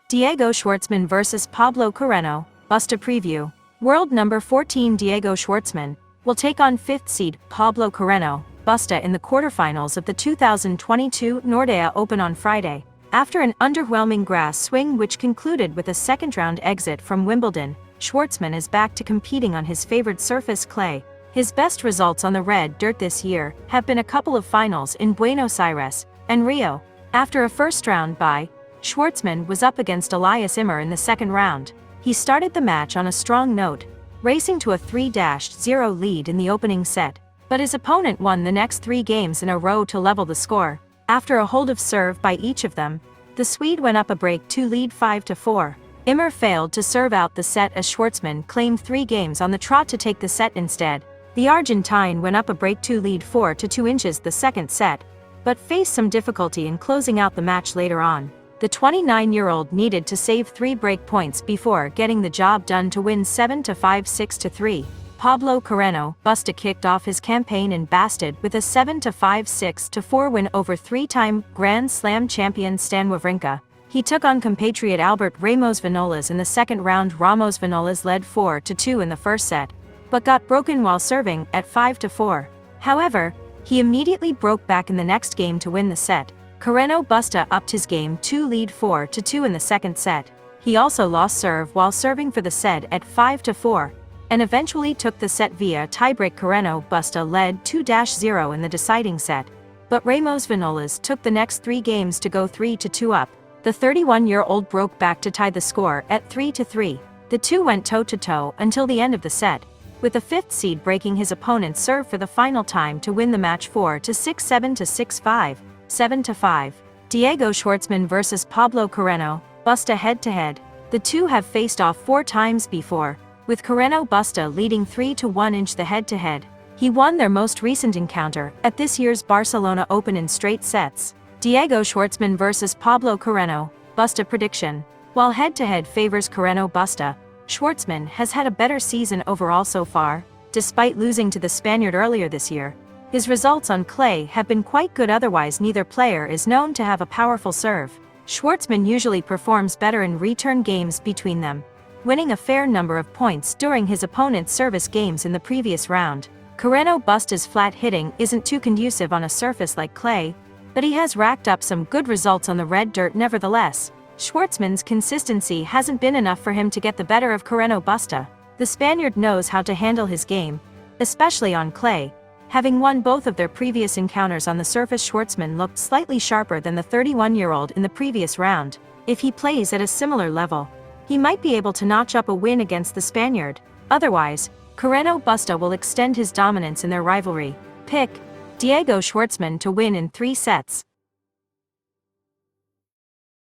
Diego Schwartzman vs Pablo Carreno Busta preview. World number 14 Diego Schwartzman will take on 5th seed Pablo Carreno Busta in the quarterfinals of the 2022 Nordea Open on Friday. After an underwhelming grass swing which concluded with a second-round exit from Wimbledon, Schwartzman is back to competing on his favorite surface, clay. His best results on the red dirt this year have been a couple of finals in Buenos Aires and Rio. After a first-round bye, Schwartzman was up against Elias Ymer in the second round. He started the match on a strong note, racing to a 3-0 lead in the opening set, but his opponent won the next 3 games in a row to level the score. After a hold of serve by each of them, the Swede went up a break to lead 5-4. Ymer failed to serve out the set as Schwartzman claimed 3 games on the trot to take the set instead. The Argentine went up a break to lead 4-2 inches the second set, but faced some difficulty in closing out the match later on. The 29-year-old needed to save 3 break points before getting the job done to win 7-5, 6-3. Pablo Carreno Busta kicked off his campaign in Bastad with a 7-5, 6-4 win over 3-time Grand Slam champion Stan Wawrinka. He took on compatriot Albert Ramos Vinolas in the second round. Ramos Vinolas led 4-2 in the first set, but got broken while serving at 5-4. However, he immediately broke back in the next game to win the set. Carreno Busta upped his game to lead 4-2 in the second set. He also lost serve while serving for the set at 5-4, and eventually took the set via tiebreak. Carreno Busta led 2-0 in the deciding set, but Ramos Vinolas took the next 3 games to go 3-2 up. The 31-year-old broke back to tie the score at 3-3. The two went toe-to-toe until the end of the set, with the 5th seed breaking his opponent's serve for the final time to win the match 4-6, 7-6, 7-5. Diego Schwartzman vs Pablo Carreno Busta head-to-head. The two have faced off 4 times before, with Carreno Busta leading 3-1 in the head-to-head. He won their most recent encounter at this year's Barcelona Open in straight sets. Diego Schwartzman vs Pablo Carreno Busta prediction. While head-to-head favors Carreno Busta, Schwartzman has had a better season overall so far. Despite losing to the Spaniard earlier this year, his results on clay have been quite good. Otherwise, neither player is known to have a powerful serve. Schwartzman usually performs better in return games between them, winning a fair number of points during his opponent's service games in the previous round. Carreno Busta's flat hitting isn't too conducive on a surface like clay, but he has racked up some good results on the red dirt nevertheless. Schwartzman's consistency hasn't been enough for him to get the better of Carreno Busta. The Spaniard knows how to handle his game, especially on clay. Having won both of their previous encounters on the surface, Schwartzman looked slightly sharper than the 31-year-old in the previous round. If he plays at a similar level, he might be able to notch up a win against the Spaniard. Otherwise, Carreno Busta will extend his dominance in their rivalry. Pick Diego Schwartzman to win in 3 sets.